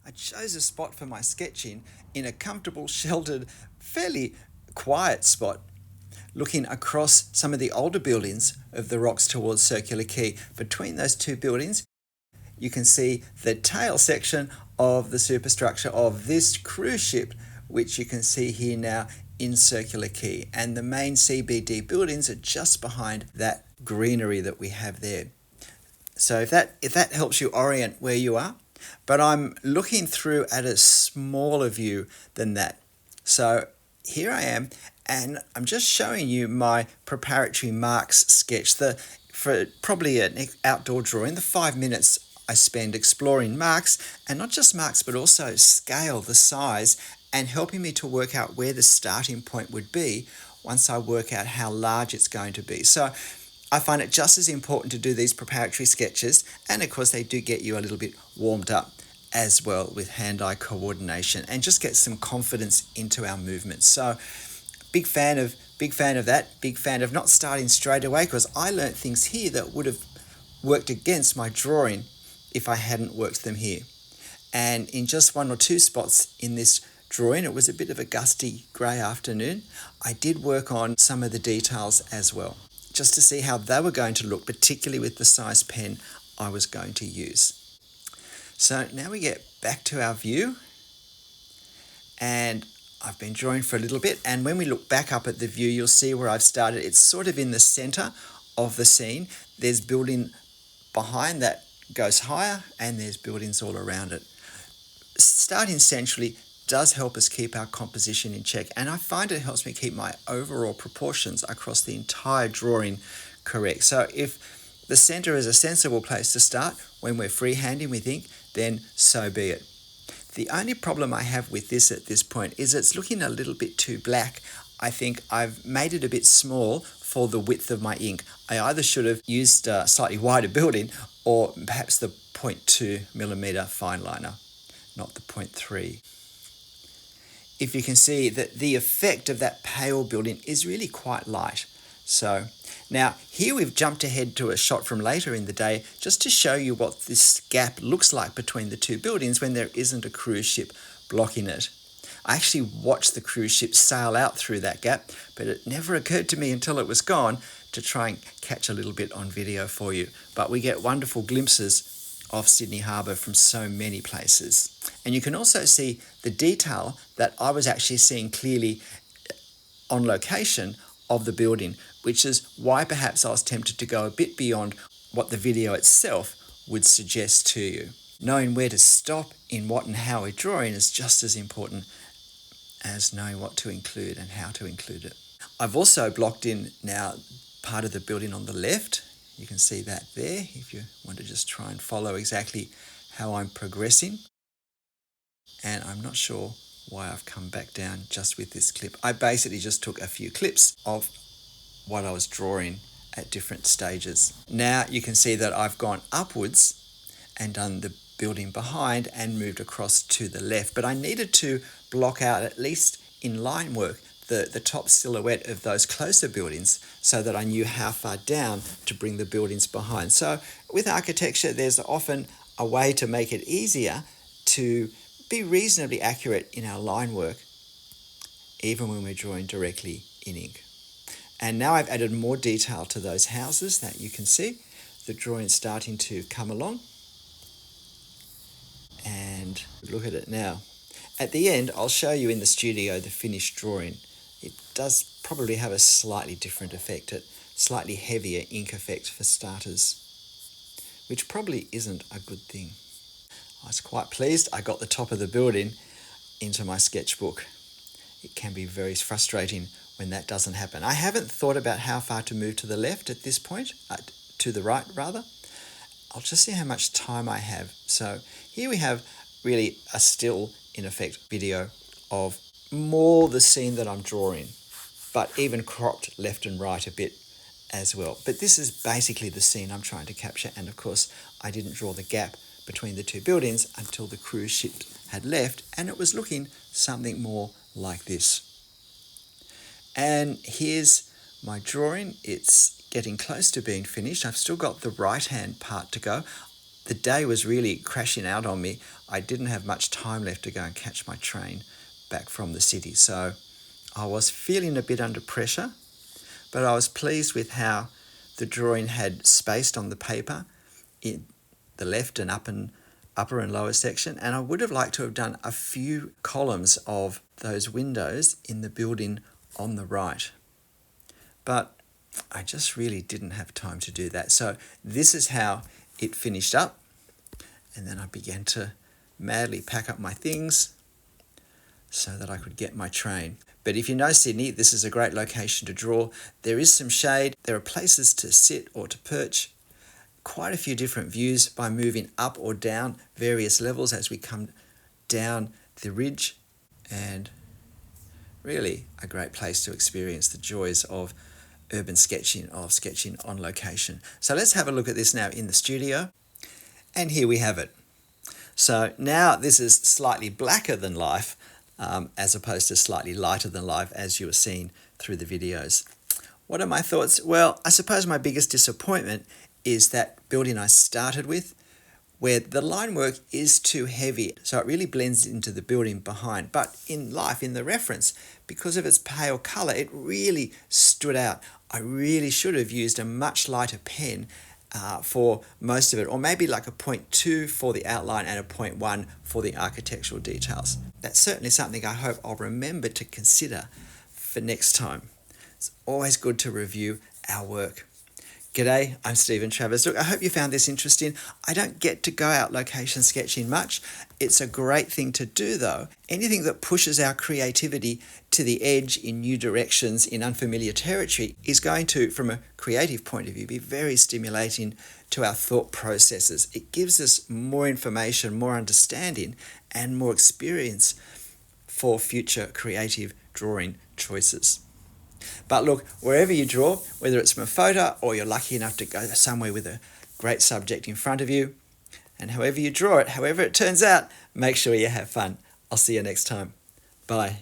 I chose a spot for my sketching in a comfortable, sheltered, fairly quiet spot, looking across some of the older buildings of the rocks towards Circular Quay. Between those two buildings, you can see the tail section of the superstructure of this cruise ship, which you can see here now in Circular Quay. And the main CBD buildings are just behind that greenery that we have there. So if that helps you orient where you are, but I'm looking through at a smaller view than that. So here I am, and I'm just showing you my preparatory marks sketch. For probably an outdoor drawing, the 5 minutes I spend exploring marks, and not just marks, but also scale, the size, and helping me to work out where the starting point would be once I work out how large it's going to be. So I find it just as important to do these preparatory sketches, and of course they do get you a little bit warmed up as well with hand-eye coordination and just get some confidence into our movements. So big fan of that, big fan of not starting straight away, because I learnt things here that would have worked against my drawing if I hadn't worked them here. And in just one or two spots in this drawing, it was a bit of a gusty grey afternoon, I did work on some of the details as well, just to see how they were going to look, particularly with the size pen I was going to use. So now we get back to our view, and I've been drawing for a little bit, and when we look back up at the view, you'll see where I've started. It's sort of in the centre of the scene. There's building behind that goes higher, and there's buildings all around it. Starting centrally does help us keep our composition in check, and I find it helps me keep my overall proportions across the entire drawing correct. So if the centre is a sensible place to start when we're freehanding with ink, then so be it. The only problem I have with this at this point is it's looking a little bit too black. I think I've made it a bit small for the width of my ink. I either should have used a slightly wider building, or perhaps the 0.2mm fine liner, not the 0.3. If you can see that the effect of that pale building is really quite light. So now here we've jumped ahead to a shot from later in the day just to show you what this gap looks like between the two buildings when there isn't a cruise ship blocking it. I actually watched the cruise ship sail out through that gap, but it never occurred to me until it was gone to try and catch a little bit on video for you. But we get wonderful glimpses of Sydney Harbour from so many places. And you can also see the detail that I was actually seeing clearly on location of the building, which is why perhaps I was tempted to go a bit beyond what the video itself would suggest to you. Knowing where to stop in what and how we're drawing is just as important as knowing what to include and how to include it. I've also blocked in now part of the building on the left. You can see that there if you want to just try and follow exactly how I'm progressing. And I'm not sure why I've come back down just with this clip. I basically just took a few clips of what I was drawing at different stages. Now you can see that I've gone upwards and done the building behind and moved across to the left, but I needed to block out, at least in line work, the top silhouette of those closer buildings so that I knew how far down to bring the buildings behind. So with architecture, there's often a way to make it easier to be reasonably accurate in our line work, even when we're drawing directly in ink. And now I've added more detail to those houses that you can see. The drawing's starting to come along. And look at it now. At the end, I'll show you in the studio the finished drawing. It does probably have a slightly different effect, a slightly heavier ink effect for starters, which probably isn't a good thing. I was quite pleased I got the top of the building into my sketchbook. It can be very frustrating when that doesn't happen. I haven't thought about how far to move to the left at this point, to the right rather. I'll just see how much time I have. So here we have really a still, in effect, video of more the scene that I'm drawing, but even cropped left and right a bit as well. But this is basically the scene I'm trying to capture, and of course I didn't draw the gap between the two buildings until the cruise ship had left, and it was looking something more like this. And here's my drawing. It's getting close to being finished. I've still got the right hand part to go. the day was really crashing out on me. I didn't have much time left to go and catch my train back from the city. So I was feeling a bit under pressure, but I was pleased with how the drawing had spaced on the paper in the left and upper and lower section. And I would have liked to have done a few columns of those windows in the building on the right. But I just really didn't have time to do that. So this is how it finished up. And then I began to madly pack up my things so that I could get my train. But if you know Sydney, this is a great location to draw. There is some shade. There are places to sit or to perch. Quite a few different views by moving up or down various levels as we come down the ridge. And really a great place to experience the joys of urban sketching, of sketching on location. So let's have a look at this now in the studio. And here we have it. So now this is slightly blacker than life, as opposed to slightly lighter than life, as you were seeing through the videos. What are my thoughts? Well, I suppose my biggest disappointment is that building I started with, where the line work is too heavy, so it really blends into the building behind. But in life, in the reference, because of its pale colour, it really stood out. I really should have used a much lighter pen for most of it, or maybe like a 0.2 for the outline and a 0.1 for the architectural details. That's certainly something I hope I'll remember to consider for next time. It's always good to review our work. G'day, I'm Travers. Look, I hope you found this interesting. I don't get to go out location sketching much. It's a great thing to do though. Anything that pushes our creativity to the edge in new directions, in unfamiliar territory, is going to, from a creative point of view, be very stimulating to our thought processes. It gives us more information, more understanding, and more experience for future creative drawing choices. But look, wherever you draw, whether it's from a photo or you're lucky enough to go somewhere with a great subject in front of you, and however you draw it, however it turns out, make sure you have fun. I'll see you next time. Bye.